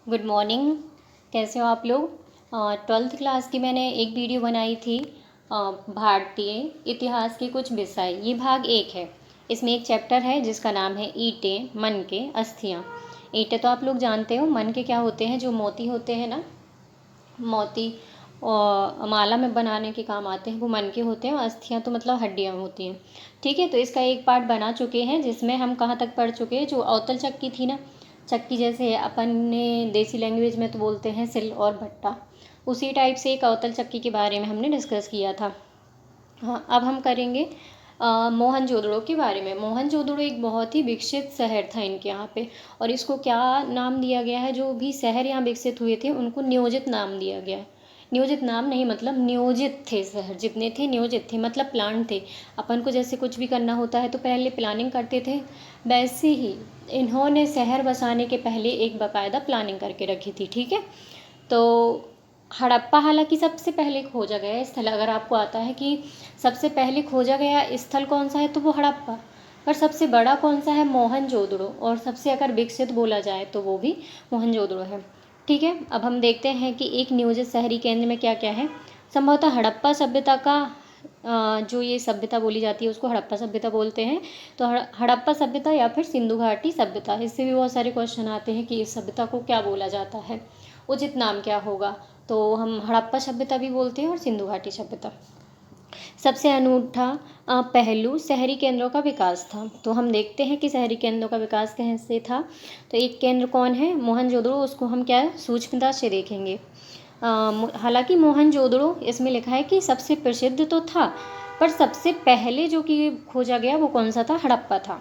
Good morning. कैसे हो आप लोग। 12th क्लास की मैंने एक वीडियो बनाई थी, भारतीय इतिहास के कुछ विषय। ये भाग 1 है। इसमें एक चैप्टर है जिसका नाम है ईंटें, मन के अस्थियाँ। ईंटें तो आप लोग जानते हो, मन के क्या होते हैं, जो मोती होते हैं ना, मोती और माला में बनाने के काम आते हैं, वो मन के होते हैं। और अस्थियाँ तो मतलब हड्डियाँ होती हैं। ठीक है, तो इसका एक पार्ट बना चुके हैं जिसमें हम कहाँ तक पढ़ चुके हैं। जो अवतल चक्की थी ना, चक्की जैसे अपन ने देसी लैंग्वेज में तो बोलते हैं सिल और भट्टा, उसी टाइप से एक अवतल चक्की के बारे में हमने डिस्कस किया था। हाँ, अब हम करेंगे मोहनजोदड़ो के बारे में। मोहनजोदड़ो एक बहुत ही विकसित शहर था इनके यहाँ पे। और इसको क्या नाम दिया गया है, जो भी शहर यहाँ विकसित हुए थे उनको नियोजित नाम दिया गया है। नियोजित नाम नहीं, मतलब नियोजित थे शहर, जितने थे नियोजित थे, मतलब प्लान थे। अपन को जैसे कुछ भी करना होता है तो पहले प्लानिंग करते थे, वैसे ही इन्होंने शहर बसाने के पहले एक बाकायदा प्लानिंग करके रखी थी। ठीक है, तो हड़प्पा हालांकि सबसे पहले खोजा गया स्थल, अगर आपको आता है कि सबसे पहले खोजा गया स्थल कौन सा है तो वो हड़प्पा। पर सबसे बड़ा कौन सा है, मोहनजोदड़ो। और सबसे अगर विकसित बोला जाए तो वो भी मोहनजोदड़ो है। ठीक है, अब हम देखते हैं कि एक नियोजित शहरी केंद्र में क्या क्या है। संभवतः हड़प्पा सभ्यता का जो ये सभ्यता बोली जाती है उसको हड़प्पा सभ्यता बोलते हैं। तो हड़प्पा सभ्यता या फिर सिंधु घाटी सभ्यता, इससे भी बहुत सारे क्वेश्चन आते हैं कि इस सभ्यता को क्या बोला जाता है, उचित नाम क्या होगा। तो हम हड़प्पा सभ्यता भी बोलते हैं और सिंधु घाटी सभ्यता। सबसे अनूठा पहलू शहरी केंद्रों का विकास था। तो हम देखते हैं कि शहरी केंद्रों का विकास कैसे था। तो एक केंद्र कौन है, मोहनजोदड़ो, उसको हम क्या सूक्ष्मता से देखेंगे। हालांकि मोहनजोदड़ो इसमें लिखा है कि सबसे प्रसिद्ध तो था, पर सबसे पहले जो कि खोजा गया वो कौन सा था, हड़प्पा था,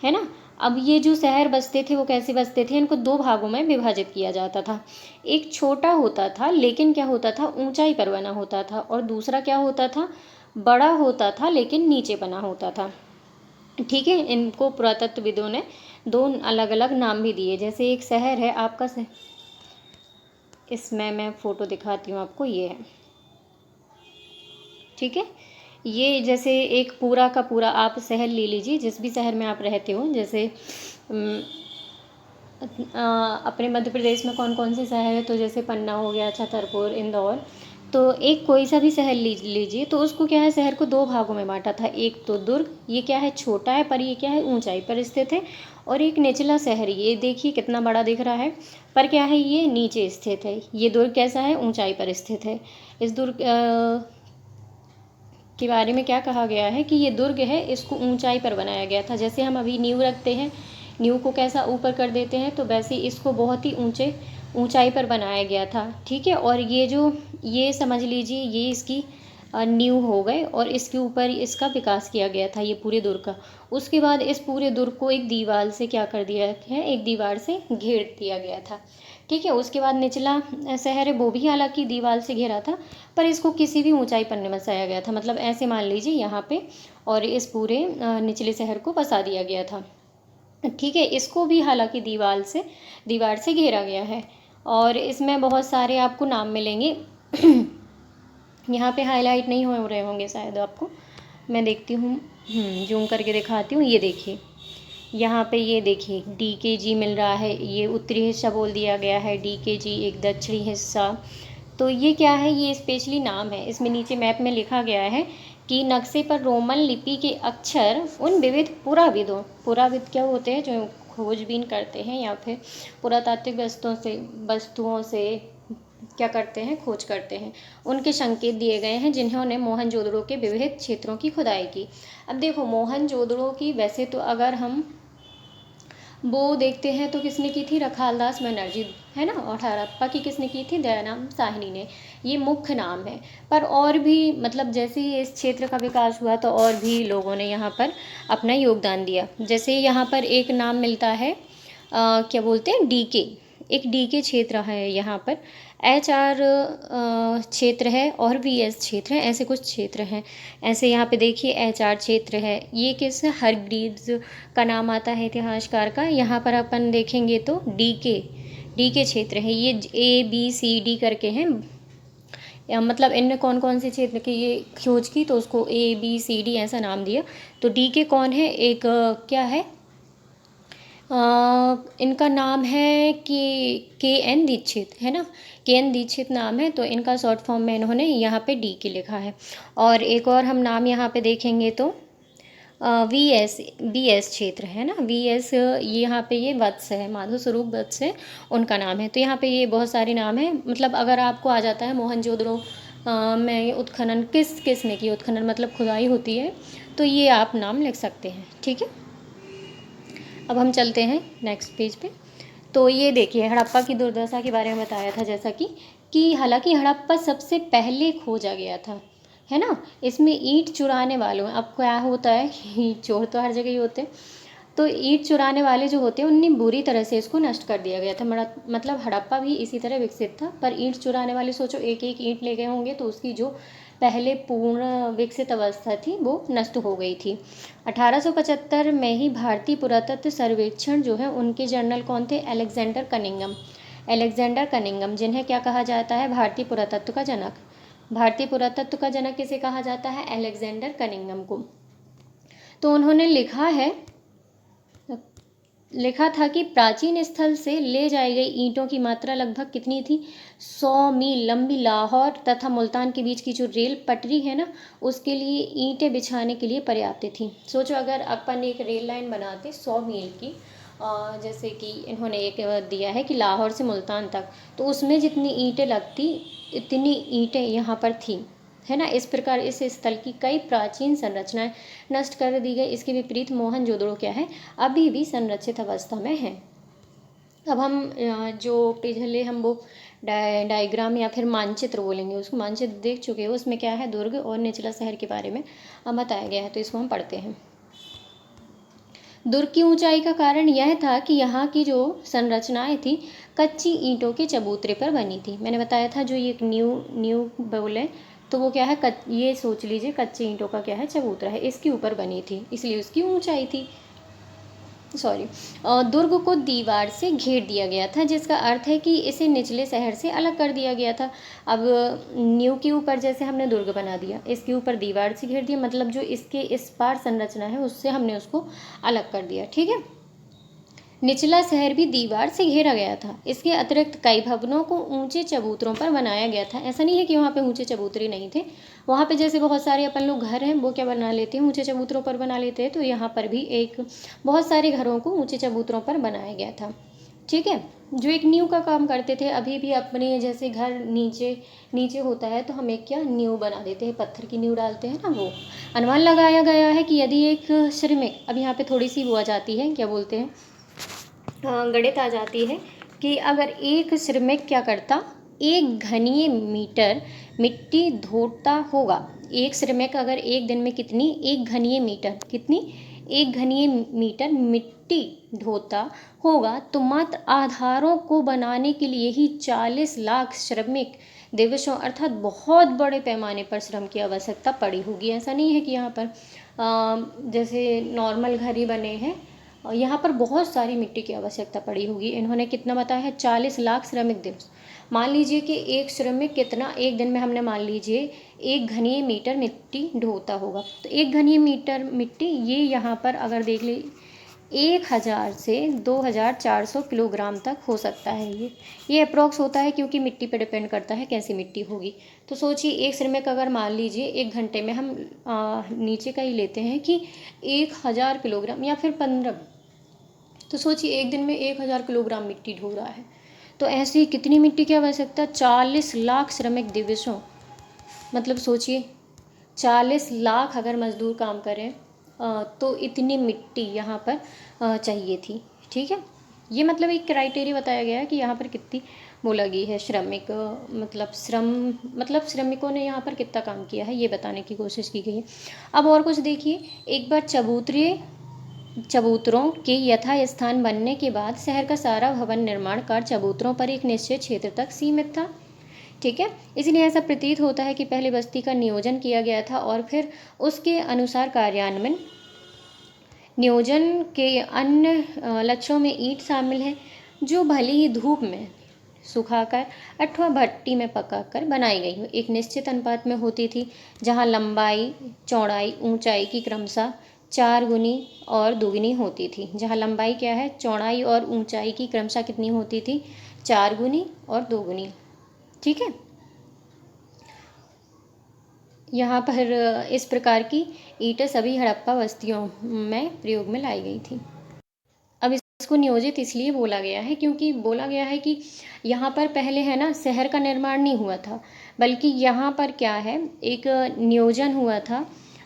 है ना। अब ये जो शहर बसते थे वो कैसे बसते थे, इनको 2 भागों में विभाजित किया जाता था। एक छोटा होता था लेकिन क्या होता था, ऊंचाई पर बना होता था। और दूसरा क्या होता था, बड़ा होता था लेकिन नीचे बना होता था। ठीक है, इनको पुरातत्वविदों ने 2 अलग अलग नाम भी दिए। जैसे एक शहर है आपका इसमें मैं फ़ोटो दिखाती हूँ आपको, ये है। ठीक है, ये जैसे एक पूरा का पूरा आप शहर ले लीजिए, जिस भी शहर में आप रहते हो। जैसे अपने मध्य प्रदेश में कौन कौन से शहर है, तो जैसे पन्ना हो गया, छतरपुर, इंदौर। तो एक कोई सा भी शहर लीजिए, तो उसको क्या है, शहर को 2 भागों में बांटा था। एक तो दुर्ग, ये क्या है, छोटा है पर ये क्या है, ऊंचाई पर स्थित है। और एक निचला शहर, ये देखिए कितना बड़ा दिख रहा है, पर क्या है, ये नीचे स्थित है। ये दुर्ग कैसा है, ऊंचाई पर स्थित है। इस दुर्ग के बारे में क्या कहा गया है कि ये दुर्ग है, इसको ऊंचाई पर बनाया गया था। जैसे हम अभी नींव रखते हैं, नींव को कैसा ऊपर कर देते हैं, तो वैसे इसको बहुत ही ऊंचाई पर बनाया गया था। ठीक है, और ये समझ लीजिए, ये इसकी नींव हो गए और इसके ऊपर इसका विकास किया गया था, ये पूरे दुर्ग का। उसके बाद इस पूरे दुर्ग को एक दीवार से क्या कर दिया है, एक दीवार से घेर दिया गया था। ठीक है, उसके बाद निचला शहर है, वो भी हालांकि दीवार से घेरा था, पर इसको किसी भी ऊंचाई पर नहीं बसाया गया था। मतलब ऐसे मान लीजिए यहाँ पे, और इस पूरे निचले शहर को बसा दिया गया था। ठीक है, इसको भी हालांकि दीवार से घेरा गया है। और इसमें बहुत सारे आपको नाम मिलेंगे। यहाँ पे हाईलाइट नहीं हो रहे होंगे शायद आपको, मैं देखती हूँ, जूम करके दिखाती हूँ। ये देखिए, यहाँ पे ये देखिए DKG मिल रहा है, ये उत्तरी हिस्सा बोल दिया गया है, DKG एक दक्षिणी हिस्सा। तो ये क्या है, ये स्पेशली नाम है। इसमें नीचे मैप में लिखा गया है कि नक्शे पर रोमन लिपि के अक्षर उन विविध पुराविद क्या होते हैं, जो खोजबीन करते हैं या फिर पुरातात्विक वस्तुओं से क्या करते हैं, खोज करते हैं, उनके संकेत दिए गए हैं, जिन्होंने मोहनजोदड़ो के विविध क्षेत्रों की खुदाई की। अब देखो, मोहनजोदड़ो की वैसे तो अगर हम वो देखते हैं तो किसने की थी, रखालदास बनर्जी, है ना। और हड़प्पा की किसने की थी, दयाराम साहनी ने। ये मुख्य नाम है। पर और भी, मतलब जैसे ही इस क्षेत्र का विकास हुआ तो और भी लोगों ने यहाँ पर अपना योगदान दिया। जैसे यहाँ पर एक नाम मिलता है, क्या बोलते हैं, DK। एक DK क्षेत्र है यहाँ पर। HR क्षेत्र है और VS क्षेत्र है, ऐसे कुछ क्षेत्र हैं। ऐसे यहाँ पे देखिए HR क्षेत्र है, ये किस हरग्रीव्स का नाम आता है इतिहासकार का। यहाँ पर अपन देखेंगे तो DK क्षेत्र है, ये ABCD करके हैं। मतलब इनने कौन कौन से क्षेत्र की ये खोज की, तो उसको ABCD ऐसा नाम दिया। तो DK कौन है, एक क्या है, इनका नाम है के एन दीक्षित, है ना। के एन दीक्षित नाम है, तो इनका शॉर्ट फॉर्म में इन्होंने यहाँ पे डी के लिखा है। और एक और हम नाम यहाँ पे देखेंगे तो वी एस क्षेत्र, है ना। वी एस, ये यहाँ पे ये वत्स है, माधव स्वरूप वत्स है उनका नाम है। तो यहाँ पे ये बहुत सारे नाम हैं। मतलब अगर आपको आ जाता है मोहनजोदड़ो में उत्खनन किस किस ने की, उत्खनन मतलब खुदाई होती है, तो ये आप नाम लिख सकते हैं, ठीक है। अब हम चलते हैं नेक्स्ट पेज पे। तो ये देखिए, हड़प्पा की दुर्दशा के बारे में बताया था, जैसा कि हालांकि हड़प्पा सबसे पहले खोजा गया था, है ना। इसमें ईंट चुराने वालों, अब क्या होता है कि चोर तो हर जगह ही होते हैं, तो ईंट चुराने वाले जो होते हैं उन्हें बुरी तरह से इसको नष्ट कर दिया गया था। मतलब हड़प्पा भी इसी तरह विकसित था, पर ईंट चुराने वाले सोचो एक एक ईंट ले गए होंगे, तो उसकी जो पहले पूर्ण विकसित अवस्था थी वो नष्ट हो गई थी। 1875 में ही भारतीय पुरातत्व सर्वेक्षण जो है, उनके जर्नल कौन थे, अलेक्जेंडर कनिंगम, जिन्हें क्या कहा जाता है, भारतीय पुरातत्व का जनक। भारतीय पुरातत्व का जनक किसे कहा जाता है, अलेक्जेंडर कनिंगम को। तो उन्होंने लिखा था कि प्राचीन स्थल से ले जाई गई ईंटों की मात्रा लगभग कितनी थी, 100 मील लंबी लाहौर तथा मुल्तान के बीच की जो रेल पटरी है ना, उसके लिए ईंटें बिछाने के लिए पर्याप्त थी। सोचो अगर अपन एक रेल लाइन बनाते 100 मील की, जैसे कि इन्होंने एक दिया है कि लाहौर से मुल्तान तक, तो उसमें जितनी ईंटें लगती इतनी ईंटें यहाँ पर थी, है ना। इस प्रकार इस स्थल की कई प्राचीन संरचनाएं नष्ट कर दी गई। इसके विपरीत मोहनजोदड़ो क्या है, अभी भी संरक्षित अवस्था में है। अब हम जो पहले हम वो डायग्राम या फिर मानचित्र बोलेंगे, उसको मानचित्र देख चुके हो, उसमें क्या है, दुर्ग और निचला शहर के बारे में बताया गया है, तो इसको हम पढ़ते हैं। दुर्ग की ऊंचाई का कारण यह था कि यहाँ की जो संरचनाएं थी कच्ची ईंटों के चबूतरे पर बनी थी। मैंने बताया था जो ये न्यू बोले, तो वो क्या है, ये सोच लीजिए कच्ची ईंटों का क्या है, चबूतरा है, इसके ऊपर बनी थी, इसलिए उसकी ऊंचाई थी। दुर्ग को दीवार से घेर दिया गया था, जिसका अर्थ है कि इसे निचले शहर से अलग कर दिया गया था। अब न्यू के ऊपर जैसे हमने दुर्ग बना दिया, इसके ऊपर दीवार से घेर दिया, मतलब जो इसके इस पार संरचना है उससे हमने उसको अलग कर दिया, ठीक है। निचला शहर भी दीवार से घेरा गया था। इसके अतिरिक्त कई भवनों को ऊंचे चबूतरों पर बनाया गया था। ऐसा नहीं है कि वहाँ पे ऊंचे चबूतरे नहीं थे, वहाँ पे जैसे बहुत सारे अपन लोग घर हैं वो क्या बना लेते हैं, ऊंचे चबूतरों पर बना लेते हैं, तो यहाँ पर भी एक बहुत सारे घरों को ऊंचे चबूतरों पर बनाया गया था, ठीक है। जो एक नींव का काम करते थे, अभी भी अपने जैसे घर नीचे नीचे होता है तो हम एक क्या नींव बना देते हैं, पत्थर की नींव डालते हैं ना, वो अनुमान लगाया गया है कि यदि एक श्रमिक, अब यहाँ पे थोड़ी सी वो आ जाती है, क्या बोलते हैं, गणित आ जाती है कि अगर एक श्रमिक क्या करता, 1 घनीय मीटर मिट्टी ढोता होगा। एक श्रमिक अगर एक दिन में कितनी, 1 घनीय मीटर, कितनी, 1 घनीय मीटर मिट्टी ढोता होगा, तो मात्र आधारों को बनाने के लिए ही 40 लाख श्रमिक दिवसों, अर्थात बहुत बड़े पैमाने पर श्रम की आवश्यकता पड़ी होगी। ऐसा नहीं है कि यहाँ पर जैसे नॉर्मल घर ही बने हैं, और यहाँ पर बहुत सारी मिट्टी की आवश्यकता पड़ी होगी। इन्होंने कितना बताया है, 40 लाख श्रमिक दिवस। मान लीजिए कि एक श्रमिक कितना, एक दिन में हमने मान लीजिए 1 घनीय मीटर मिट्टी ढोता होगा, तो 1 घनीय मीटर मिट्टी, ये यहाँ पर अगर देख ली 1000 से 2400 किलोग्राम तक हो सकता है। ये अप्रॉक्स होता है, क्योंकि मिट्टी पर डिपेंड करता है कैसी मिट्टी होगी। तो सोचिए एक श्रमिक अगर मान लीजिए 1 घंटे में, हम नीचे का ही लेते हैं कि 1000 किलोग्राम या फिर 15, तो सोचिए एक दिन में 1000 किलोग्राम मिट्टी ढो रहा है, तो ऐसी कितनी मिट्टी की आवश्यकता, 40 लाख श्रमिक दिवसों। मतलब सोचिए 40 लाख अगर मजदूर काम करें तो इतनी मिट्टी यहाँ पर चाहिए थी, ठीक है। ये मतलब एक क्राइटेरिया बताया गया है कि यहाँ पर कितनी वो लगी है श्रमिक, मतलब श्रमिकों ने यहाँ पर कितना काम किया है, ये बताने की कोशिश की गई है। अब और कुछ देखिए, एक बार चबूतरों के यथास्थान बनने के बाद शहर का सारा भवन निर्माण कार्य चबूतरों पर एक निश्चित क्षेत्र तक सीमित था, ठीक है। इसलिए ऐसा प्रतीत होता है कि पहले बस्ती का नियोजन किया गया था और फिर उसके अनुसार कार्यान्वयन। नियोजन के अन्य लक्ष्यों में ईंट शामिल है, जो भले ही धूप में सुखाकर अथवा भट्टी में पकाकर बनाई गई हो, एक निश्चित अनुपात में होती थी, जहाँ लंबाई, चौड़ाई, ऊंचाई की क्रमशः 4 गुनी और दोगुनी होती थी। जहाँ लंबाई क्या है, चौड़ाई और ऊंचाई की क्रमशः कितनी होती थी, 4 गुनी और 2 गुनी। ठीक है, यहाँ पर इस प्रकार की ईंटें सभी हड़प्पा बस्तियों में प्रयोग में लाई गई थी। अब इसको नियोजित इसलिए बोला गया है क्योंकि बोला गया है कि यहाँ पर पहले है ना शहर का निर्माण नहीं हुआ था, बल्कि यहाँ पर क्या है, एक नियोजन हुआ था,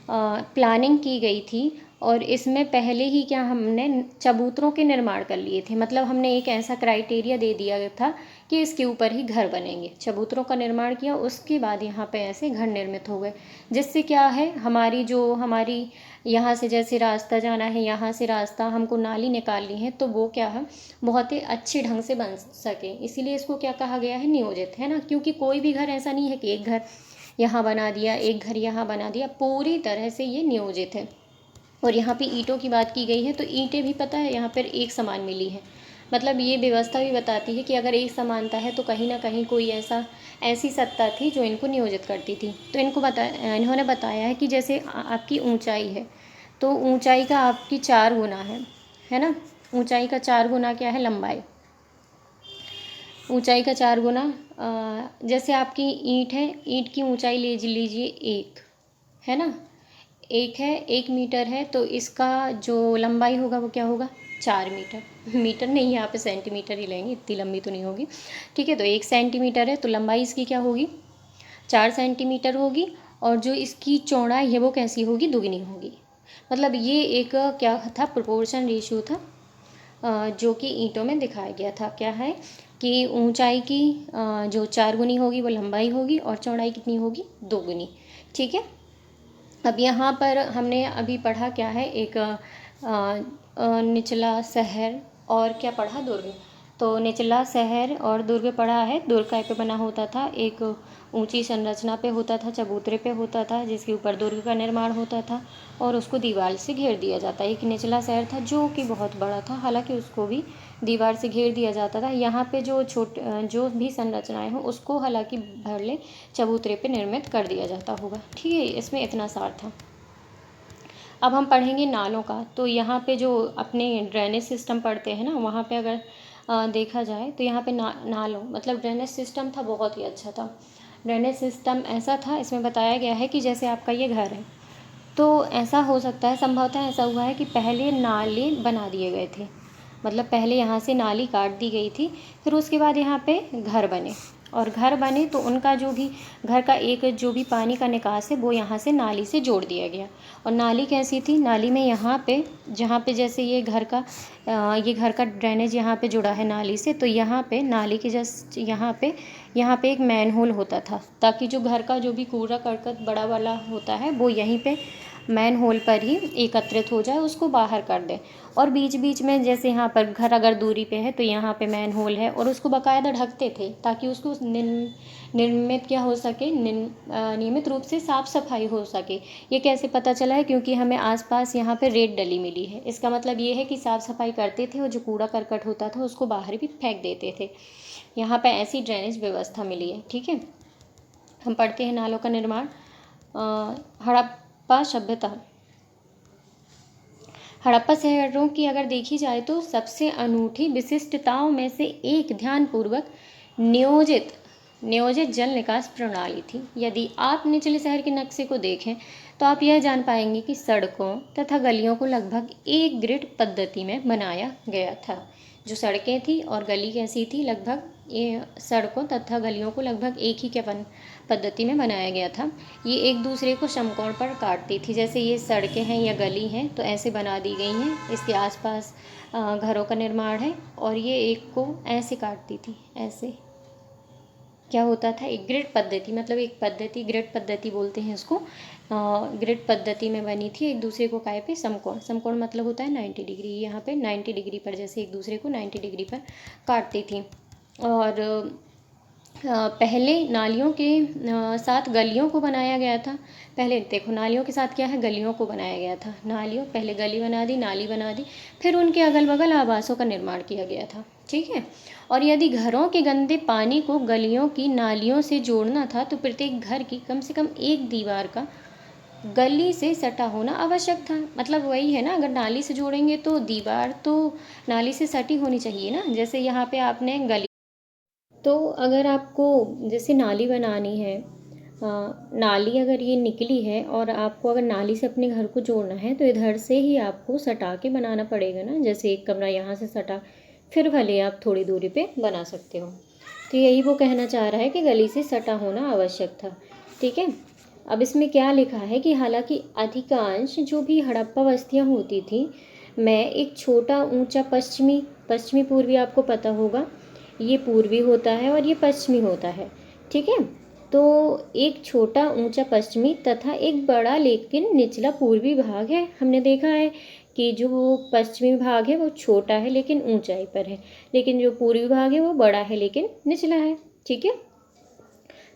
प्लानिंग की गई थी, और इसमें पहले ही क्या हमने चबूतरों के निर्माण कर लिए थे। मतलब हमने एक ऐसा क्राइटेरिया दे दिया था कि इसके ऊपर ही घर बनेंगे, चबूतरों का निर्माण किया, उसके बाद यहाँ पे ऐसे घर निर्मित हो गए, जिससे क्या है, हमारी यहाँ से जैसे रास्ता जाना है, यहाँ से रास्ता हमको नाली निकालनी है, तो वो क्या है, बहुत ही अच्छे ढंग से बन सके। इसीलिए इसको क्या कहा गया है, नियोजित, है ना। क्योंकि कोई भी घर ऐसा नहीं है कि एक घर यहाँ बना दिया, एक घर यहाँ बना दिया, पूरी तरह से ये नियोजित है। और यहाँ पे ईंटों की बात की गई है, तो ईंटें भी पता है यहाँ पर एक समान मिली है। मतलब ये व्यवस्था भी बताती है कि अगर एक समानता है तो कहीं ना कहीं कोई ऐसी सत्ता थी जो इनको नियोजित करती थी। तो इन्होंने बताया है कि जैसे आपकी ऊंचाई है, तो ऊंचाई का आपकी 4 गुना है ना। ऊंचाई का 4 गुना क्या है, लंबाई। ऊंचाई का 4 गुना, जैसे आपकी ईंट है, ईंट की ऊंचाई ले लीजिए 1, है ना, 1 है, 1 मीटर है, तो इसका जो लंबाई होगा वो क्या होगा, 4 मीटर। मीटर नहीं, यहाँ पे सेंटीमीटर ही लेंगे, इतनी लंबी तो नहीं होगी। ठीक है, तो 1 सेंटीमीटर है, तो लंबाई इसकी क्या होगी, 4 सेंटीमीटर होगी, और जो इसकी चौड़ाई है वो कैसी होगी, दुगनी होगी। मतलब ये एक क्या था, प्रोपोर्शन रेशियो था, जो कि ईंटों में दिखाया गया था। क्या है कि ऊंचाई की जो 4 गुनी होगी वो लंबाई होगी, और चौड़ाई कितनी होगी, 2 गुनी। ठीक है, अब यहाँ पर हमने अभी पढ़ा क्या है, एक निचला शहर और क्या पढ़ा, दुर्ग। तो निचला शहर और दुर्ग पढ़ा है। दुर्ग काय पे बना होता था, एक ऊंची संरचना पे होता था, चबूतरे पे होता था, जिसके ऊपर दुर्ग का निर्माण होता था, और उसको दीवार से घेर दिया जाता है। एक निचला शहर था जो कि बहुत बड़ा था, हालांकि उसको भी दीवार से घेर दिया जाता था। यहाँ पे जो भी संरचनाएं हो उसको हालांकि भरले चबूतरे पे निर्मित कर दिया जाता होगा। ठीक है, इसमें इतना सार था। अब हम पढ़ेंगे नालों का। तो यहाँ पे जो अपने ड्रेनेज सिस्टम पढ़ते हैं ना, वहाँ पे अगर देखा जाए तो यहाँ पे नालों मतलब ड्रेनेज सिस्टम था, बहुत ही अच्छा था। ड्रेनेज सिस्टम ऐसा था, इसमें बताया गया है कि जैसे आपका ये घर है, तो ऐसा हो सकता है, संभवतः ऐसा हुआ है कि पहले नाले बना दिए गए थे। मतलब पहले यहाँ से नाली काट दी गई थी, फिर उसके बाद यहाँ पे घर बने, और घर बने तो उनका जो भी घर का एक जो भी पानी का निकास है वो यहाँ से नाली से जोड़ दिया गया। और नाली कैसी थी, नाली में यहाँ पे जहाँ पे जैसे ये घर का ड्रेनेज यहाँ पे जुड़ा है नाली से, तो यहाँ पे नाली के जस्ट यहाँ पे एक मैन होल होता था, ताकि जो घर का जो भी कूड़ा करकट बड़ा वाला होता है वो यहीं पे मैन होल पर ही एकत्रित हो जाए, उसको बाहर कर दें। और बीच बीच में जैसे यहाँ पर घर अगर दूरी पे है तो यहाँ पे मैन होल है, और उसको बाकायदा ढकते थे ताकि उसको निर्मित क्या हो सके, नियमित रूप से साफ़ सफाई हो सके। ये कैसे पता चला है, क्योंकि हमें आसपास यहाँ पे रेत डली मिली है। इसका मतलब ये है कि साफ़ सफाई करते थे, और जो कूड़ा करकट होता था उसको बाहर भी फेंक देते थे। यहाँ पर ऐसी ड्रेनेज व्यवस्था मिली है। ठीक है, हम पढ़ते हैं नालों का निर्माण। हड़प्पा सभ्यता। हड़प्पा शहरों की अगर देखी जाए तो सबसे अनूठी विशिष्टताओं में से एक ध्यानपूर्वक नियोजित जल निकास प्रणाली थी। यदि आप निचले शहर के नक्शे को देखें तो आप यह जान पाएंगे कि सड़कों तथा गलियों को लगभग एक ग्रिड पद्धति में बनाया गया था। जो सड़कें थी और गली कैसी थी, लगभग ये सड़कों तथा गलियों को लगभग एक ही क्या पद्धति में बनाया गया था। ये एक दूसरे को समकोण पर काटती थी। जैसे ये सड़कें हैं या गली हैं तो ऐसे बना दी गई हैं, इसके आसपास घरों का निर्माण है, और ये एक को ऐसे काटती थी। ऐसे क्या होता था, एक ग्रिड पद्धति, मतलब एक पद्धति, ग्रिड पद्धति बोलते हैं इसको। ग्रिड पद्धति में बनी थी, एक दूसरे को काय पे समकोण, समकोण मतलब होता है 90 डिग्री। यहाँ पे 90 डिग्री पर जैसे एक दूसरे को 90 डिग्री पर काटती थी। और पहले नालियों के साथ गलियों को बनाया गया था। पहले देखो, नालियों के साथ क्या है, गलियों को बनाया गया था। नालियों, पहले गली बना दी, नाली बना दी, फिर उनके अगल बगल आवासों का निर्माण किया गया था। ठीक है, और यदि घरों के गंदे पानी को गलियों की नालियों से जोड़ना था तो प्रत्येक घर की कम से कम एक दीवार का गली से सटा होना आवश्यक था। मतलब वही है ना, अगर नाली से जोड़ेंगे तो दीवार तो नाली से सटी होनी चाहिए ना। जैसे यहाँ पे आपने गली, तो अगर आपको जैसे नाली बनानी है, नाली अगर ये निकली है और आपको अगर नाली से अपने घर को जोड़ना है तो इधर से ही आपको सटा के बनाना पड़ेगा ना। जैसे एक कमरा यहाँ से सटा, फिर भले आप थोड़ी दूरी पे बना सकते हो। तो यही वो कहना चाह रहा है कि गली से सटा होना आवश्यक था। ठीक है। अब इसमें क्या लिखा है कि हालांकि अधिकांश जो भी हड़प्पा बस्तियाँ होती थी, मैं एक छोटा ऊंचा पश्चिमी पश्चिमी पूर्वी आपको पता होगा, ये पूर्वी होता है और ये पश्चिमी होता है। ठीक है। तो एक छोटा ऊंचा पश्चिमी तथा एक बड़ा लेकिन निचला पूर्वी भाग है। हमने देखा है कि जो पश्चिमी भाग है वो छोटा है लेकिन ऊंचाई पर है, लेकिन जो पूर्वी भाग है वो बड़ा है लेकिन निचला है। ठीक है।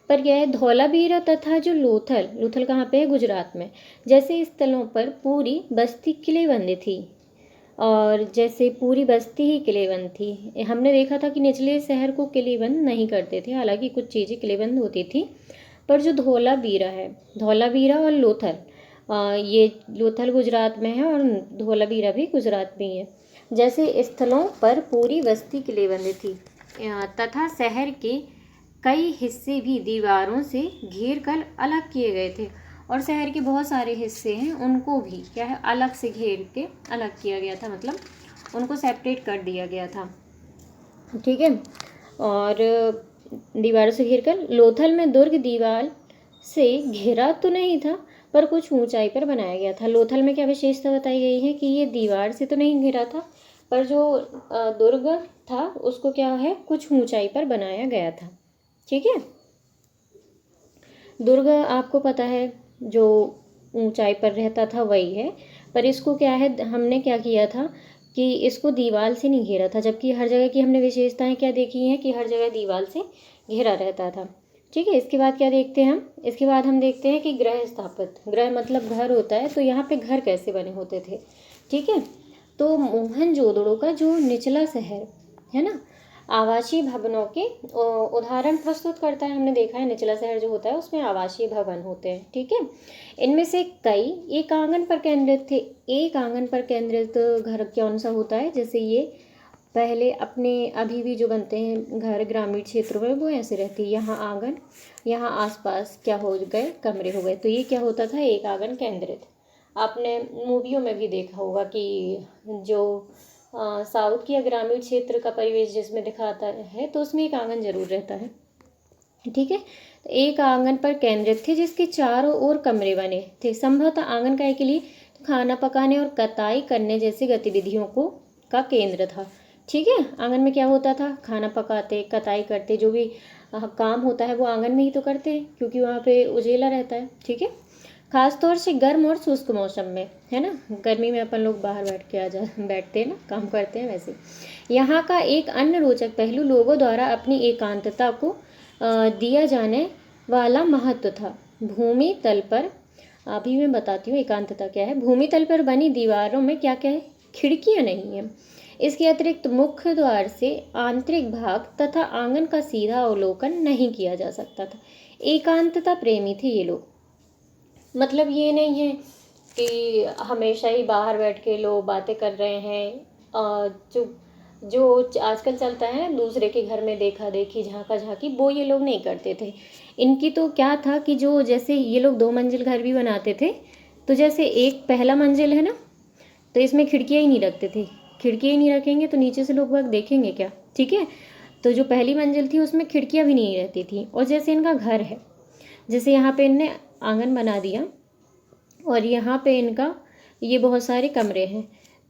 पर यह धौलावीरा तथा जो लोथल, लोथल कहाँ पे है? गुजरात में, जैसे स्थलों पर पूरी बस्ती किलेबंद थी। और जैसे पूरी बस्ती ही किलेबंद थी। हमने देखा था कि निचले शहर को किलेबंद नहीं करते थे, हालांकि कुछ चीज़ें किलेबंद होती थी। पर जो धौलावीरा है, धौलावीरा और लोथल, ये लोथल गुजरात में है और धौलावीरा भी गुजरात में ही है। जैसे स्थलों पर पूरी बस्ती किलेबंद थी तथा शहर के कई हिस्से भी दीवारों से घेर कर अलग किए गए थे। और शहर के बहुत सारे हिस्से हैं उनको भी क्या है, अलग से घेर के अलग किया गया था, मतलब उनको सेपरेट कर दिया गया था। ठीक है। और दीवारों से घेर कर, लोथल में दुर्ग दीवार से घिरा तो नहीं था पर कुछ ऊंचाई पर बनाया गया था। लोथल में क्या विशेषता बताई गई है कि ये दीवार से तो नहीं घिरा था, पर जो दुर्ग था उसको क्या है, कुछ ऊंचाई पर बनाया गया था। ठीक है। दुर्ग आपको पता है जो ऊंचाई पर रहता था वही है, पर इसको क्या है, हमने क्या किया था कि इसको दीवार से नहीं घेरा था, जबकि हर जगह की हमने विशेषताएं क्या देखी हैं कि हर जगह दीवार से घेरा रहता था। ठीक है। इसके बाद क्या देखते हैं हम, इसके बाद हम देखते हैं कि गृह स्थापित, गृह मतलब घर होता है, तो यहाँ पे घर कैसे बने होते थे। ठीक है। तो मोहनजोदड़ो का जो निचला शहर है ना, आवासीय भवनों के उदाहरण प्रस्तुत करता है। हमने देखा है निचला शहर जो होता है उसमें आवासीय भवन होते हैं। ठीक है। इनमें से कई एक आंगन पर केंद्रित थे। एक आंगन पर केंद्रित घर कौन सा होता है, जैसे ये पहले अपने अभी भी जो बनते हैं घर ग्रामीण क्षेत्रों में वो ऐसे रहती है, यहाँ आंगन, यहाँ आसपास क्या हो गए, कमरे हो गए, तो ये क्या होता था, एक आंगन केंद्रित। आपने मूवियों में भी देखा होगा कि जो साउथ की या ग्रामीण क्षेत्र का परिवेश जिसमें दिखाता है तो उसमें एक आंगन जरूर रहता है। ठीक है। तो एक आंगन पर केंद्रित थे जिसके चारों ओर कमरे बने थे। संभवतः आंगन काय के लिए, तो खाना पकाने और कताई करने जैसी गतिविधियों को का केंद्र था। ठीक है। आंगन में क्या होता था, खाना पकाते, कताई करते, जो भी काम होता है वो आंगन में ही तो करते हैं क्योंकि वहाँ पे उजेला रहता है। ठीक है। खासतौर से गर्म और शुष्क मौसम में, है ना, गर्मी में अपन लोग बाहर बैठते हैं ना, काम करते हैं, वैसे यहाँ का एक अन्य रोचक पहलू लोगों द्वारा अपनी एकांतता को दिया जाने वाला महत्व था। भूमि तल पर, अभी मैं बताती हूँ एकांतता क्या है। भूमि तल पर बनी दीवारों में क्या क्या है, खिड़कियाँ नहीं है। इसके अतिरिक्त मुख्य द्वार से आंतरिक भाग तथा आंगन का सीधा अवलोकन नहीं किया जा सकता था। एकांतता प्रेमी थे ये लोग। मतलब ये नहीं है कि हमेशा ही बाहर बैठ के लोग बातें कर रहे हैं, जो जो आजकल चलता है दूसरे के घर में देखा देखी, झांका झांकी, वो ये लोग नहीं करते थे। इनकी तो क्या था कि जो जैसे ये लोग 2 मंजिल घर भी बनाते थे, तो जैसे एक पहला मंजिल है ना, तो इसमें खिड़कियाँ ही नहीं रखते थे। खिड़कियाँ ही नहीं रखेंगे तो नीचे से लोग बाग देखेंगे क्या। ठीक है। तो जो पहली मंजिल थी उसमें खिड़कियाँ भी नहीं रहती थी। और जैसे इनका घर है, जैसे यहाँ पे इनने आंगन बना दिया और यहाँ पे इनका ये बहुत सारे कमरे हैं,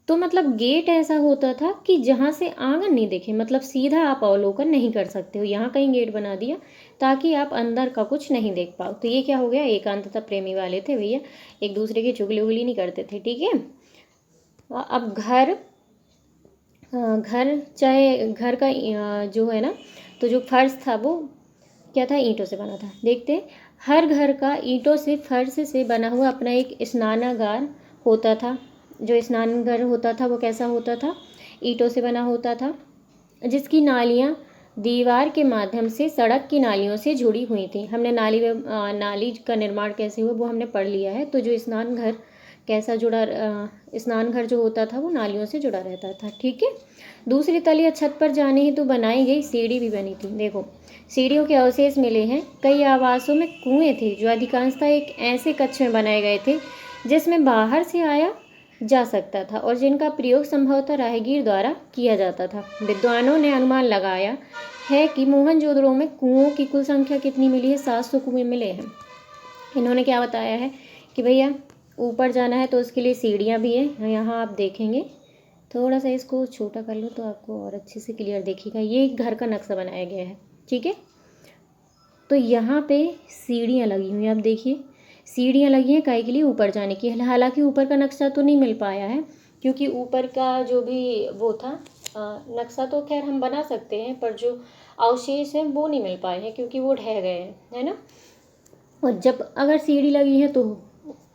तो मतलब गेट ऐसा होता था कि जहाँ से आंगन नहीं दिखे, मतलब सीधा आप अवलोकन नहीं कर सकते हो। यहाँ कहीं गेट बना दिया ताकि आप अंदर का कुछ नहीं देख पाओ। तो ये क्या हो गया, एकांतता प्रेमी वाले थे भैया, एक दूसरे की चुगली उगली नहीं करते थे। ठीक है। अब घर चाहे घर का जो है ना, तो जो फर्श था वो क्या था, ईंटों से बना था। देखते हैं, हर घर का ईंटों से फर्श से बना हुआ अपना एक स्नानागार होता था। जो स्नानघर होता था वो कैसा होता था, ईंटों से बना होता था, जिसकी नालियाँ दीवार के माध्यम से सड़क की नालियों से जुड़ी हुई थी। हमने नाली का निर्माण कैसे हुआ वो हमने पढ़ लिया है। तो जो स्नान घर कैसा स्नान घर जो होता था वो नालियों से जुड़ा रहता था। ठीक है। दूसरी तलिया छत पर जाने हेतु बनाई गई सीढ़ी भी बनी थी। देखो, सीढ़ियों के अवशेष मिले हैं। कई आवासों में कुएं थे जो अधिकांशतः एक ऐसे कक्ष में बनाए गए थे जिसमें बाहर से आया जा सकता था और जिनका प्रयोग संभवतः राहगीर द्वारा किया जाता था। विद्वानों ने अनुमान लगाया है कि मोहनजोदड़ो में कुओं की कुल संख्या कितनी मिली है? 700 कुएं मिले हैं। इन्होंने क्या बताया है कि भैया ऊपर जाना है तो उसके लिए सीढ़ियाँ भी हैं। यहाँ आप देखेंगे, थोड़ा सा इसको छोटा कर लो तो आपको और अच्छे से क्लियर दिखेगा। ये एक घर का नक्शा बनाया गया है। ठीक है। तो यहाँ पे सीढ़ियाँ लगी हुई हैं, आप देखिए सीढ़ियाँ लगी हैं काहे के लिए? ऊपर जाने की। हालांकि ऊपर का नक्शा तो नहीं मिल पाया है क्योंकि ऊपर का जो भी वो था नक्शा तो खैर हम बना सकते हैं, पर जो अवशेष हैं वो नहीं मिल पाए हैं क्योंकि वो ढह गए हैं, है ना। और जब अगर सीढ़ी लगी है तो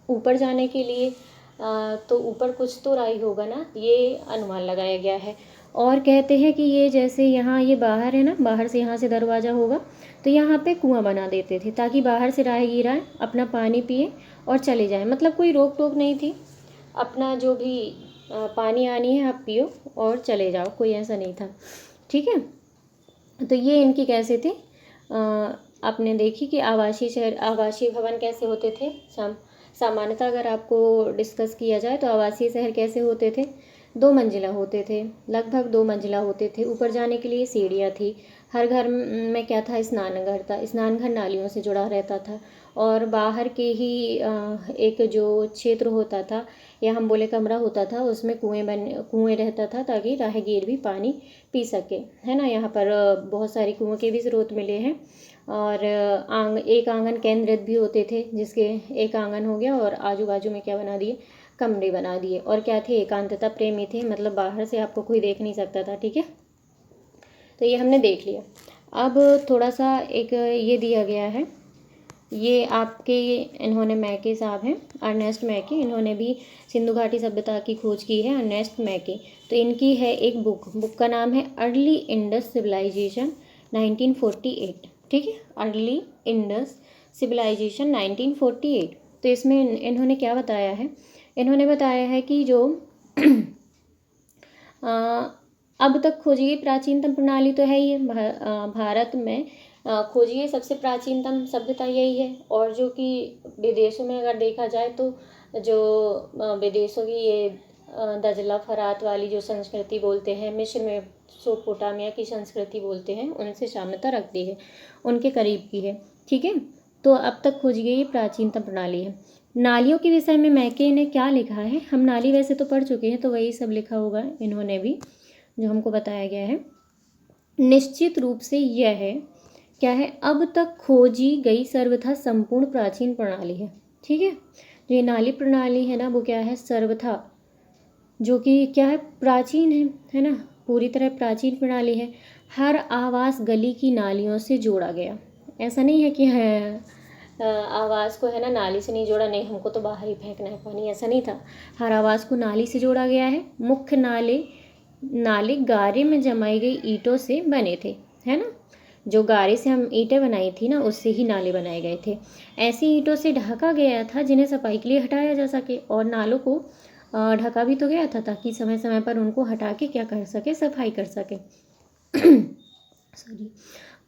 ऊपर जाने के लिए तो ऊपर कुछ तो राही होगा ना, ये अनुमान लगाया गया है। और कहते हैं कि ये जैसे यहाँ ये बाहर है ना, बाहर से यहाँ से दरवाज़ा होगा तो यहाँ पे कुआं बना देते थे ताकि बाहर से राहगीर आए, अपना पानी पिए और चले जाएं। मतलब कोई रोक टोक नहीं थी, अपना जो भी पानी आनी है आप पियो और चले जाओ, कोई ऐसा नहीं था। ठीक है। तो ये इनके कैसे थे? आपने देखी कि आवासीय भवन कैसे होते थे। सामान्यतः अगर आपको डिस्कस किया जाए तो आवासीय शहर कैसे होते थे? 2 मंजिला होते थे, लगभग 2 मंजिला होते थे। ऊपर जाने के लिए सीढ़ियाँ थी। हर घर में क्या था? स्नानघर था। स्नानघर नालियों से जुड़ा रहता था और बाहर के ही एक जो क्षेत्र होता था या हम बोले कमरा होता था, उसमें कुएं रहता था ताकि राहगीर भी पानी पी सके, है ना। यहाँ पर बहुत सारी कुओं के भी स्रोत मिले हैं और एक आंगन केंद्रित भी होते थे, जिसके एक आंगन हो गया और आजू बाजू में क्या बना दिए? कमरे बना दिए। और क्या थे? एकांतता प्रेमी थे, मतलब बाहर से आपको कोई देख नहीं सकता था। ठीक है। तो ये हमने देख लिया। अब थोड़ा सा एक ये दिया गया है, ये आपके इन्होंने मैके साहब हैं, अर्नेस्ट मैके, इन्होंने भी सिंधु घाटी सभ्यता की खोज की है, अर्नेस्ट मैके। तो इनकी है एक बुक का नाम है अर्ली इंडस सिविलाइजेशन 1948। ठीक है। Early Indus civilization 1948। तो इसमें इन्होंने क्या बताया है? इन्होंने बताया है कि जो अब तक खोजी गई प्राचीनतम प्रणाली तो है ये भारत में खोजी गई सबसे प्राचीनतम सभ्यता यही है। और जो कि विदेशों में अगर देखा जाए तो जो विदेशों की ये दजला फरात वाली जो संस्कृति बोलते हैं, मिस्र में मेसोपोटामिया की संस्कृति बोलते हैं, उनसे साम्यता रखती है, उनके करीब की है। ठीक है। तो अब तक खोजी गई ये प्राचीनतम प्रणाली है। नालियों के विषय में मैके ने क्या लिखा है? हम नाली वैसे तो पढ़ चुके हैं, तो वही सब लिखा होगा इन्होंने भी जो हमको बताया गया है। निश्चित रूप से यह है क्या है? अब तक खोजी गई सर्वथा संपूर्ण प्राचीन प्रणाली है। ठीक है। जो ये नाली प्रणाली है ना, वो क्या है? सर्वथा जो कि क्या है? प्राचीन है ना, पूरी तरह प्राचीन प्रणाली है। हर आवास गली की नालियों से जोड़ा गया। ऐसा नहीं है कि है आवास को है ना नाली से नहीं जोड़ा, नहीं हमको तो बाहर ही फेंकना है पानी, ऐसा नहीं था। हर आवास को नाली से जोड़ा गया है। मुख्य नाले गारे में जमाई गई ईंटों से बने थे, है ना। जो गारे से हम ईंटें बनाई थी ना, उससे ही नाले बनाए गए थे। ऐसी ईंटों से ढका गया था जिन्हें सफाई के लिए हटाया जा सके, और नालों को ढका भी तो गया था ताकि समय समय पर उनको हटा के क्या कर सके? सफाई कर सके। सॉरी।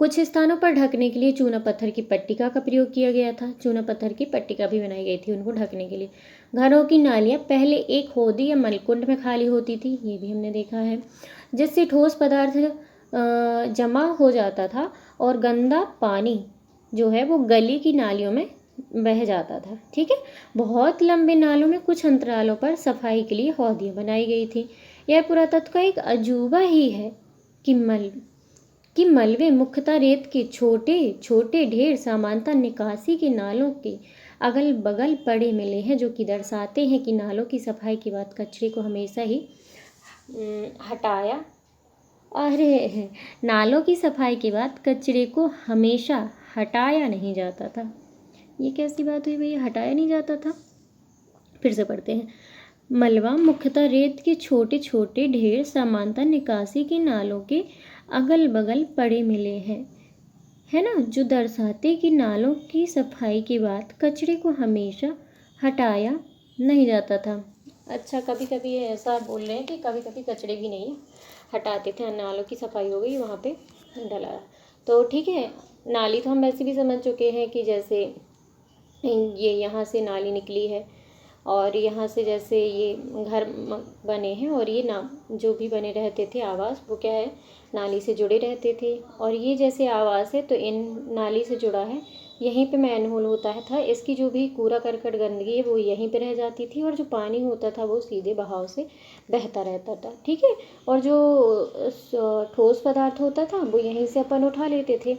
कुछ स्थानों पर ढकने के लिए चूना पत्थर की पट्टिका का प्रयोग किया गया था। चूना पत्थर की पट्टिका भी बनाई गई थी उनको ढकने के लिए। घरों की नालियाँ पहले एक होदी या मलकुंड में खाली होती थी, ये भी हमने देखा है, जिससे ठोस पदार्थ जमा हो जाता था और गंदा पानी जो है वो गली की नालियों में बह जाता था। ठीक है। बहुत लंबे नालों में कुछ अंतरालों पर सफाई के लिए हौदियाँ बनाई गई थी। यह पुरातत्व का एक अजूबा ही है कि मलबे मुख्यतः रेत के छोटे छोटे ढेर सामान्यतः निकासी के नालों के अगल बगल पड़े मिले हैं, जो कि दर्शाते हैं कि नालों की सफाई के बाद कचरे को हमेशा ही हटाया नालों की सफाई के बाद कचरे को हमेशा हटाया नहीं जाता था। ये कैसी बात हुई भैया? हटाया नहीं जाता था? फिर से पढ़ते हैं। मलबा मुख्यतः रेत के छोटे छोटे ढेर सामान्यतः निकासी के नालों के अगल बगल पड़े मिले हैं, है ना, जो दर्शाते कि नालों की सफाई के बाद कचरे को हमेशा हटाया नहीं जाता था। अच्छा, कभी कभी ऐसा बोल रहे हैं कि कभी कभी कचरे भी नहीं हटाते थे, नालों की सफाई हो गई वहाँ पे डला। तो ठीक है, नाली तो हम वैसे भी समझ चुके हैं कि जैसे ये यहाँ से नाली निकली है और यहाँ से जैसे ये घर बने हैं और ये ना जो भी बने रहते थे आवास, वो क्या है, नाली से जुड़े रहते थे। और ये जैसे आवास है तो इन नाली से जुड़ा है, यहीं पे मैनहोल होता है था, इसकी जो भी कूड़ा करकट गंदगी है वो यहीं पे रह जाती थी और जो पानी होता था वो सीधे बहाव से बहता रहता था। ठीक है, और जो ठोस पदार्थ होता था वो यहीं से अपन उठा लेते थे।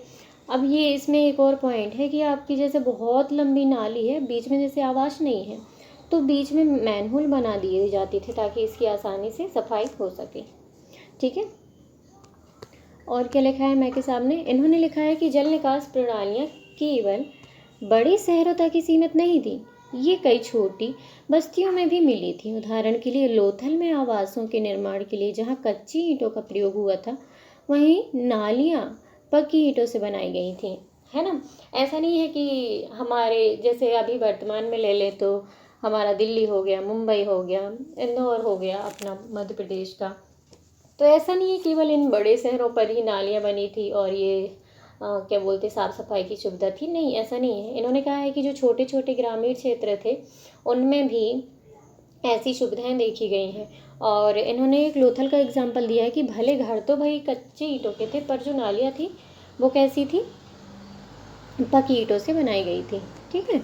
अब ये इसमें एक और पॉइंट है कि आपकी जैसे बहुत लंबी नाली है, बीच में जैसे आवास नहीं है, तो बीच में मैनहोल बना दिए जाते थे ताकि इसकी आसानी से सफाई हो सके। ठीक है, और क्या लिखा है मैं के सामने, इन्होंने लिखा है कि जल निकास प्रणालियाँ केवल बड़े शहरों तक ही सीमित नहीं थी, ये कई छोटी बस्तियों में भी मिली थी। उदाहरण के लिए लोथल में आवासों के निर्माण के लिए जहाँ कच्ची ईंटों का प्रयोग हुआ था, वहीं नालियाँ पक्की ईंटों से बनाई गई थी, है ना। ऐसा नहीं है कि हमारे जैसे अभी वर्तमान में ले लें तो हमारा दिल्ली हो गया, मुंबई हो गया, इंदौर हो गया अपना मध्य प्रदेश का, तो ऐसा नहीं है केवल इन बड़े शहरों पर ही नालियाँ बनी थी और ये क्या बोलते साफ़ सफाई की सुविधा थी, नहीं ऐसा नहीं है। इन्होंने कहा है कि जो छोटे छोटे ग्रामीण क्षेत्र थे उनमें भी ऐसी सुविधाएं देखी गई हैं। और इन्होंने एक लोथल का एग्जाम्पल दिया है कि भले घर तो भाई कच्चे ईंटों के थे, पर जो नालियाँ थी वो कैसी थी, पक्की ईंटों से बनाई गई थी। ठीक है,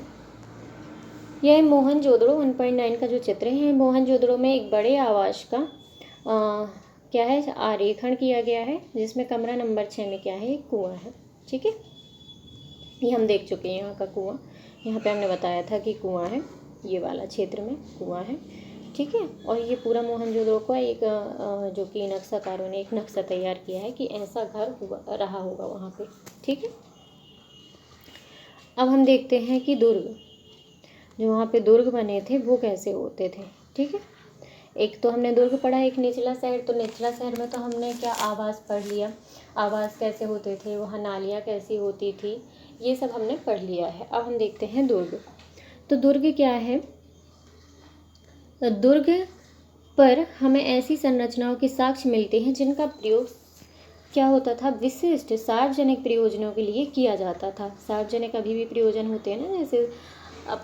यह मोहनजोदड़ो 1.9 का जो चित्र है, मोहनजोदड़ो में एक बड़े आवास का क्या है, आरेखण किया गया है, जिसमें कमरा नंबर 6 में क्या है, एक कुआं है। ठीक है, ये हम देख चुके हैं यहाँ का कुआं, यहाँ पे हमने बताया था कि कुआं है, ये वाला क्षेत्र में कुआं है। ठीक है, और ये पूरा मोहनजोदड़ो का एक जो कि नक्शाकारों ने एक नक्शा तैयार किया है कि ऐसा घर हुआ रहा होगा वहाँ पे। ठीक है, अब हम देखते हैं कि दुर्ग, जो वहाँ पे दुर्ग बने थे वो कैसे होते थे। ठीक है, एक तो हमने दुर्ग पढ़ा, एक निचला शहर। तो निचला शहर में तो हमने क्या आवास पढ़ लिया, आवास कैसे होते थे, वहाँ नालियाँ कैसी होती थी, ये सब हमने पढ़ लिया है। अब हम देखते हैं दुर्ग। तो दुर्ग क्या है, दुर्ग पर हमें ऐसी संरचनाओं के साक्ष्य मिलते हैं जिनका प्रयोग क्या होता था, विशिष्ट सार्वजनिक प्रयोजनों के लिए किया जाता था। सार्वजनिक अभी भी प्रयोजन होते हैं ना, जैसे अब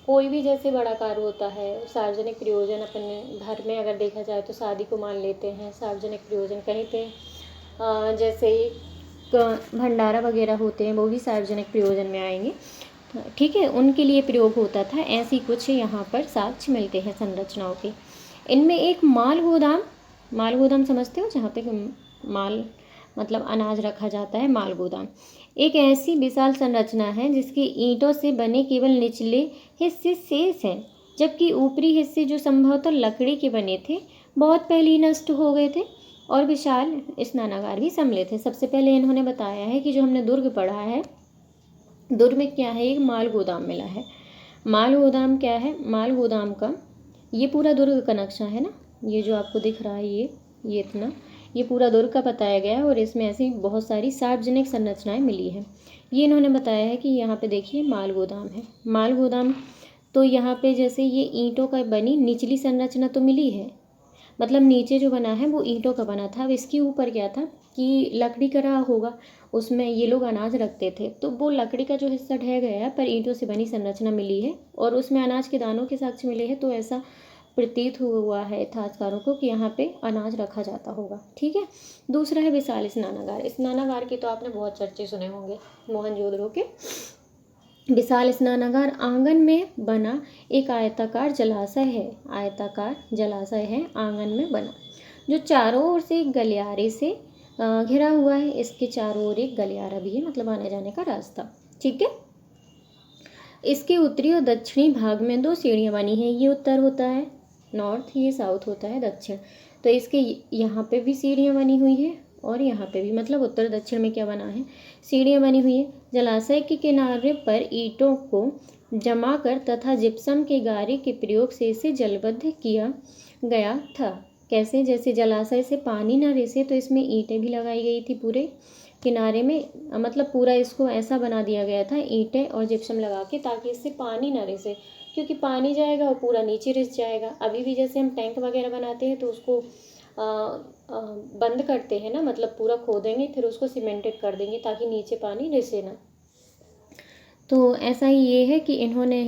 कोई भी जैसे बड़ा कार्य होता है, सार्वजनिक प्रयोजन अपने घर में अगर देखा जाए तो शादी को मान लेते हैं सार्वजनिक प्रयोजन, कहीं पे जैसे भंडारा वगैरह होते हैं वो भी सार्वजनिक प्रयोजन में आएंगे। ठीक है, उनके लिए प्रयोग होता था। ऐसी कुछ यहाँ पर साक्ष्य मिलते हैं संरचनाओं के। इनमें एक माल गोदाम, माल गोदाम समझते हो, जहाँ पे माल मतलब अनाज रखा जाता है, माल गोदाम एक ऐसी विशाल संरचना है जिसके ईंटों से बने केवल निचले हिस्से शेष हैं, जबकि ऊपरी हिस्से जो संभवतः लकड़ी के बने थे बहुत पहले ही नष्ट हो गए थे और विशाल स्नानागार भी सम्मिलित थे। सबसे पहले इन्होंने बताया है कि जो हमने दुर्ग पढ़ा है, दुर्ग में क्या है, एक माल गोदाम मिला है। माल गोदाम क्या है, माल गोदाम का ये पूरा दुर्ग का नक्शा है ना, ये जो आपको दिख रहा है, ये इतना, ये पूरा दुर्ग का बताया गया है और इसमें ऐसी बहुत सारी सार्वजनिक संरचनाएं मिली हैं। ये इन्होंने बताया है कि यहाँ पे देखिए माल गोदाम है, माल गोदाम, तो यहाँ पे जैसे ये ईंटों का बनी निचली संरचना तो मिली है, मतलब नीचे जो बना है वो ईंटों का बना था। अब इसके ऊपर क्या था कि लकड़ी का रहा होगा, उसमें ये लोग अनाज रखते थे, तो वो लकड़ी का जो हिस्सा ढह गया है पर ईंटों से बनी संरचना मिली है और उसमें अनाज के दानों के साक्ष्य मिले हैं। तो ऐसा प्रतीत हुआ है इतिहासकारों को कि यहाँ पे अनाज रखा जाता होगा। ठीक है, दूसरा है विशाल स्नानागार। स्नानागार के तो आपने बहुत चर्चे सुने होंगे मोहनजोदड़ो के। विशाल स्नानागार आंगन में बना एक आयताकार जलाशय है, आयताकार जलाशय है आंगन में बना, जो चारों ओर से एक गलियारे से घिरा हुआ है। इसके चारों ओर एक गलियारा भी है, मतलब आने जाने का रास्ता। ठीक है, इसके उत्तरी और दक्षिणी भाग में 2 सीढ़ियाँ बनी हैं, ये उत्तर होता है नॉर्थ, ये साउथ होता है दक्षिण। तो इसके यहाँ पे भी सीढ़ियाँ बनी हुई हैं और यहाँ पे भी, मतलब उत्तर दक्षिण में क्या बना है, सीढ़ियाँ बनी हुई है। जलाशय के किनारे पर ईंटों को जमा कर तथा जिप्सम के गारे के प्रयोग से इसे जलबद्ध किया गया था। कैसे, जैसे जलाशय से पानी ना रिसे तो इसमें ईंटें भी लगाई गई थी पूरे किनारे में, मतलब पूरा इसको ऐसा बना दिया गया था ईंटें और जिप्सम लगा के, ताकि इससे पानी ना रिसे, क्योंकि पानी जाएगा वो पूरा नीचे रिस जाएगा। अभी भी जैसे हम टैंक वगैरह बनाते हैं तो उसको बंद करते हैं ना, मतलब पूरा खोदेंगे फिर उसको सीमेंटेड कर देंगे ताकि नीचे पानी रिसे ना। तो ऐसा ही ये है कि इन्होंने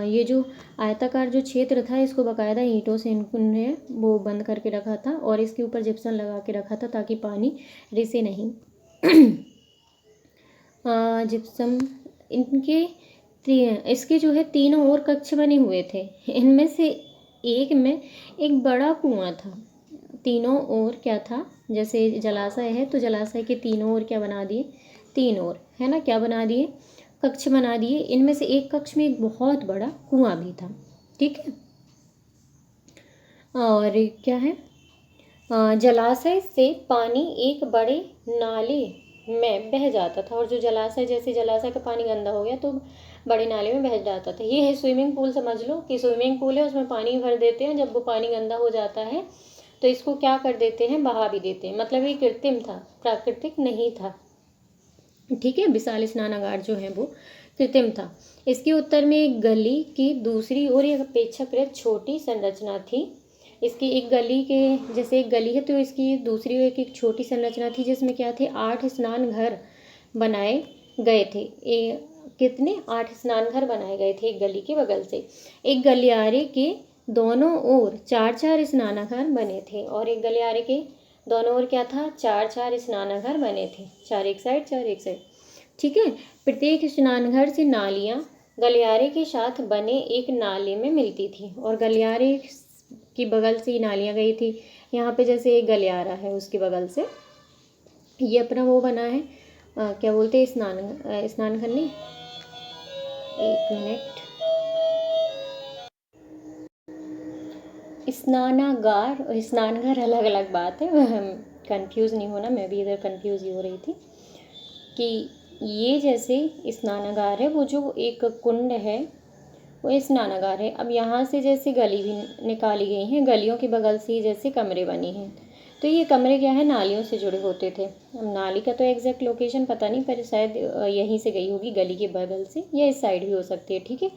ये जो आयताकार जो क्षेत्र था इसको बाकायदा ईंटों से इन्होंने वो बंद करके रखा था और इसके ऊपर जिप्सम लगा के रखा था ताकि पानी रिसे नहीं। जिप्सम इनके इसके जो है तीनों ओर कक्ष बने हुए थे। इनमें से एक में एक बड़ा कुआं था। तीनों ओर क्या था, जैसे जलाशय है तो जलाशय के तीनों ओर क्या बना दिए, तीन ओर है ना, क्या बना दिए, कक्ष बना दिए। इनमें से एक कक्ष में एक बहुत बड़ा कुआं भी था। ठीक है, और क्या है, जलाशय से पानी एक बड़े नाले में बह जाता था, और जो जलाशय, जैसे जलाशय का पानी गंदा हो गया तो बड़े नाले में बह जाता था। ये है स्विमिंग पूल, समझ लो कि स्विमिंग पूल है, उसमें पानी भर देते हैं, जब वो पानी गंदा हो जाता है तो इसको क्या कर देते हैं, बहा भी देते हैं। मतलब ये कृत्रिम था, प्राकृतिक नहीं था। ठीक है, विशाल स्नानागार जो है वो कृत्रिम था। इसके उत्तर में एक गली की दूसरी ओर एक अपेक्षाकृत छोटी संरचना थी। इसकी एक गली के, जैसे एक गली है तो इसकी दूसरी ओर एक छोटी संरचना थी जिसमें क्या थे, 8 स्नान घर बनाए गए थे। कितने, 8 स्नान घर बनाए गए थे एक गली के बगल से। एक गलियारे के दोनों ओर 4-4 स्नानागार बने थे, और एक गलियारे के दोनों ओर क्या था, 4-4 स्नानागार बने थे, 4 एक साइड 4 एक साइड। ठीक है, प्रत्येक स्नानघर से नालियाँ गलियारे के साथ बने एक नाले में मिलती थी, और गलियारे की बगल से ही नालियाँ गई थी। यहाँ पे जैसे एक गलियारा है उसके बगल से ये अपना वो बना है, क्या बोलते हैं, स्नान घर नहीं, एक मिनट, स्नानागार और स्नानघर अलग अलग बात है, कंफ्यूज नहीं होना, मैं भी इधर कंफ्यूज ही हो रही थी कि ये जैसे स्नानागार है, वो जो एक कुंड है वो स्नानागार है। अब यहाँ से जैसे गली भी निकाली गई हैं, गलियों के बगल से जैसे कमरे बने हैं, तो ये कमरे क्या है, नालियों से जुड़े होते थे। अब नाली का तो एग्जैक्ट लोकेशन पता नहीं, पर शायद यहीं से गई होगी, गली के बगल से, या इस साइड भी हो सकती है। ठीक है,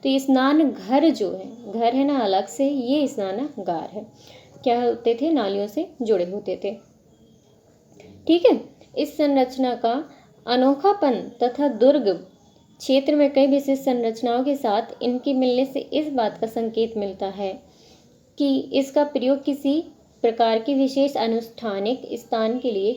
तो ये स्नान घर जो है, घर है ना अलग से, ये स्नानागार है, क्या होते थे, नालियों से जुड़े होते थे। ठीक है, इस संरचना का अनोखापन तथा दुर्ग क्षेत्र में कई विशेष संरचनाओं के साथ इनके मिलने से इस बात का संकेत मिलता है कि इसका प्रयोग किसी प्रकार के विशेष अनुष्ठानिक स्नान के लिए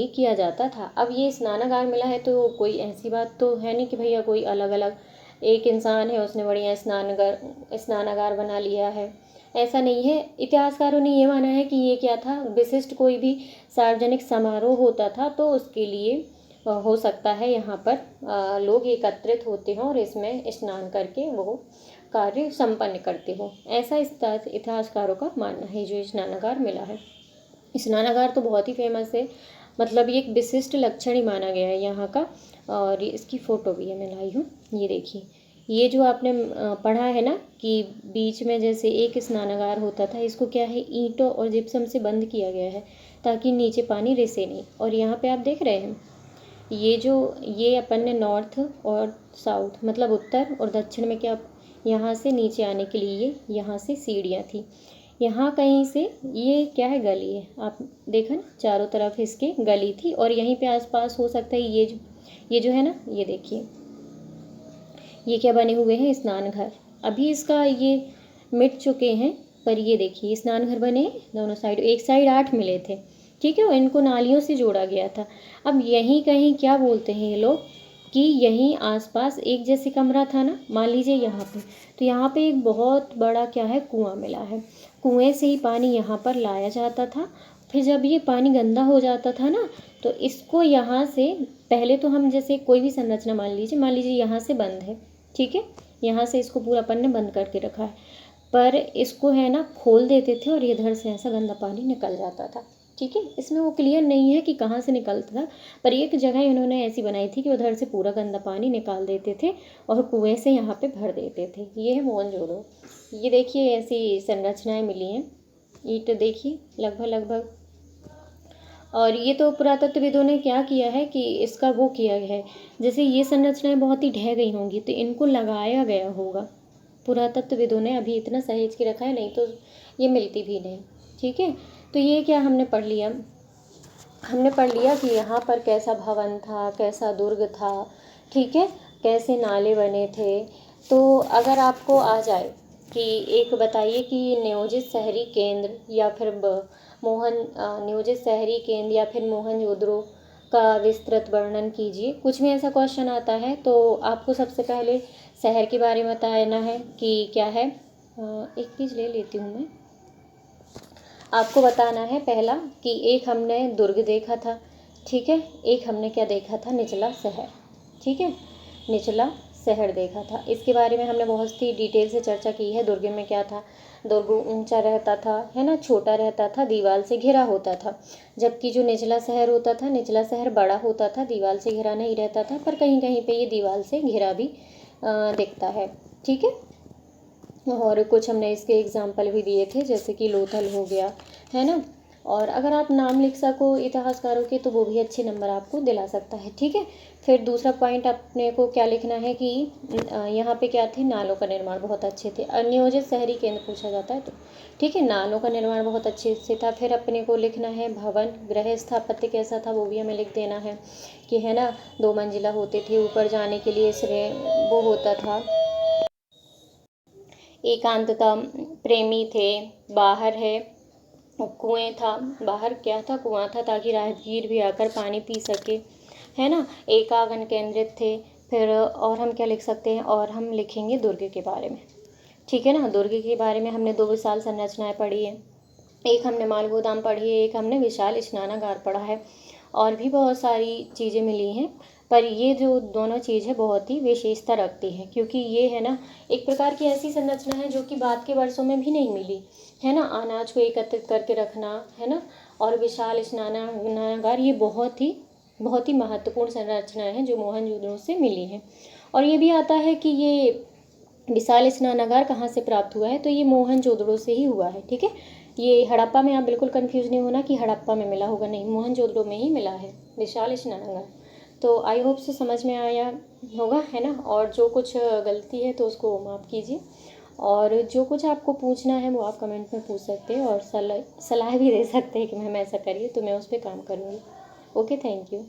किया जाता था। अब ये स्नानागार मिला है तो कोई ऐसी बात तो है नहीं कि भैया कोई अलग अलग एक इंसान है उसने बढ़िया स्नानागार बना लिया है, ऐसा नहीं है। इतिहासकारों ने ये माना है कि ये क्या था, विशिष्ट कोई भी सार्वजनिक समारोह होता था तो उसके लिए हो सकता है यहाँ पर लोग एकत्रित होते हों और इसमें स्नान करके वो कार्य संपन्न करते हो, ऐसा इतिहासकारों का मानना है। जो स्नानागार मिला है, स्नानागार तो बहुत ही फेमस है, मतलब ये एक विशिष्ट लक्षण ही माना गया है यहाँ का। और इसकी फ़ोटो भी है, मैं लाई हूँ, ये देखिए। ये जो आपने पढ़ा है ना कि बीच में जैसे एक स्नानागार होता था, इसको क्या है, ईंटों और जिप्सम से बंद किया गया है ताकि नीचे पानी रिसे नहीं। और यहाँ पे आप देख रहे हैं ये अपन ने नॉर्थ और साउथ, मतलब उत्तर और दक्षिण में क्या, यहाँ से नीचे आने के लिए यहाँ से सीढ़ियाँ थी, यहाँ कहीं से ये क्या है, गली है, आप देखा ना चारों तरफ इसके गली थी, और यहीं पे आसपास हो सकता है ये जो है ना, ये देखिए ये क्या बने हुए हैं, स्नान घर। अभी इसका ये मिट चुके हैं, पर ये देखिए स्नान घर बने दोनों साइड, एक साइड 8 मिले थे। ठीक है, और इनको नालियों से जोड़ा गया था। अब यहीं कहीं क्या बोलते हैं ये लोग कि यहीं आसपास एक जैसे कमरा था ना, मान लीजिए यहाँ पे, तो यहाँ पे एक बहुत बड़ा क्या है, कुआं मिला है। कुएं से ही पानी यहाँ पर लाया जाता था। फिर जब ये पानी गंदा हो जाता था ना, तो इसको यहाँ से, पहले तो हम जैसे कोई भी संरचना मान लीजिए यहाँ से बंद है, ठीक है, यहाँ से इसको पूरा अपन ने बंद करके रखा है, पर इसको है ना खोल देते थे और इधर से ऐसा गंदा पानी निकल जाता था। ठीक है, इसमें वो क्लियर नहीं है कि कहाँ से निकलता था, पर एक जगह इन्होंने ऐसी बनाई थी कि उधर से पूरा गंदा पानी निकाल देते थे और कुएं से यहाँ पे भर देते थे। ये है मोहनजोदड़ो। ये देखिए ऐसी संरचनाएं मिली हैं ईंट देखिए लगभग लगभग। और ये तो पुरातत्वविदों ने क्या किया है कि इसका वो किया है, जैसे ये संरचनाएं बहुत ही ढह गई होंगी तो इनको लगाया गया होगा। पुरातत्वविदों ने अभी इतना सहेज के रखा है, नहीं तो ये मिलती भी नहीं। ठीक है, तो ये क्या हमने पढ़ लिया, हमने पढ़ लिया कि यहाँ पर कैसा भवन था, कैसा दुर्ग था, ठीक है, कैसे नाले बने थे। तो अगर आपको आ जाए कि एक बताइए कि नियोजित शहरी केंद्र या फिर नियोजित शहरी केंद्र या फिर मोहनजोदड़ो का विस्तृत वर्णन कीजिए, कुछ भी ऐसा क्वेश्चन आता है तो आपको सबसे पहले शहर के बारे में बताना है कि क्या है। एक चीज़ ले लेती हूँ मैं, आपको बताना है पहला कि एक हमने दुर्ग देखा था, ठीक है, एक हमने क्या देखा था, निचला शहर, ठीक है, निचला शहर देखा था। इसके बारे में हमने बहुत सी डिटेल से चर्चा की है। दुर्ग में क्या था, दुर्ग ऊंचा रहता था, है ना, छोटा रहता था, दीवार से घिरा होता था। जबकि जो निचला शहर होता था, निचला शहर बड़ा होता था, दीवार से घिरा नहीं रहता था, पर कहीं कहीं पे ये दीवार से घिरा भी दिखता है, ठीक है। और कुछ हमने इसके एग्जाम्पल भी दिए थे, जैसे कि लोथल हो गया, है ना। और अगर आप नाम लिख सको इतिहासकारों के तो वो भी अच्छे नंबर आपको दिला सकता है, ठीक है। फिर दूसरा पॉइंट अपने को क्या लिखना है कि यहाँ पे क्या थे, नालों का निर्माण बहुत अच्छे थे। अनियोजित शहरी केंद्र पूछा जाता है तो ठीक है, नालों का निर्माण बहुत अच्छे से था। फिर अपने को लिखना है भवन गृह स्थापत्य कैसा था, वो भी हमें लिख देना है कि, है ना, 2 मंजिला होते थे, ऊपर जाने के लिए श्रेय वो होता था, एकांतता, प्रेमी थे, बाहर है, कुएं था, बाहर क्या था, कुआं था ताकि राहगीर भी आकर पानी पी सके, है ना, एकाग्न केंद्रित थे। फिर और हम क्या लिख सकते हैं, और हम लिखेंगे दुर्ग के बारे में, ठीक है ना। दुर्ग के बारे में हमने 2 विशाल संरचनाएं पढ़ी है, एक हमने माल गोदाम पढ़ी है, एक हमने विशाल स्नानागार पढ़ा है, और भी बहुत सारी चीज़ें मिली हैं। पर ये जो दोनों चीज़ है बहुत ही विशेषता रखती है, क्योंकि ये है ना एक प्रकार की ऐसी संरचना है जो कि बाद के वर्षों में भी नहीं मिली, है ना। अनाज को एकत्रित करके रखना, है ना, और विशाल स्नानागार, ये बहुत ही महत्वपूर्ण संरचनाएं हैं जो मोहनजोदड़ो से मिली हैं। और ये भी आता है कि ये विशाल स्नानागार कहाँ से प्राप्त हुआ है, तो ये मोहनजोदड़ो से ही हुआ है, ठीक है। ये हड़प्पा में, आप बिल्कुल कंफ्यूज नहीं होना कि हड़प्पा में मिला होगा, नहीं, मोहनजोदड़ो में ही मिला है विशाल स्नानागार। तो आई होप से समझ में आया होगा, है ना। और जो कुछ गलती है तो उसको माफ़ कीजिए, और जो कुछ आपको पूछना है वो आप कमेंट में पूछ सकते हैं, और सलाह भी दे सकते हैं कि मैम ऐसा करिए, तो मैं उस पर काम करूँगी। Okay, thank you.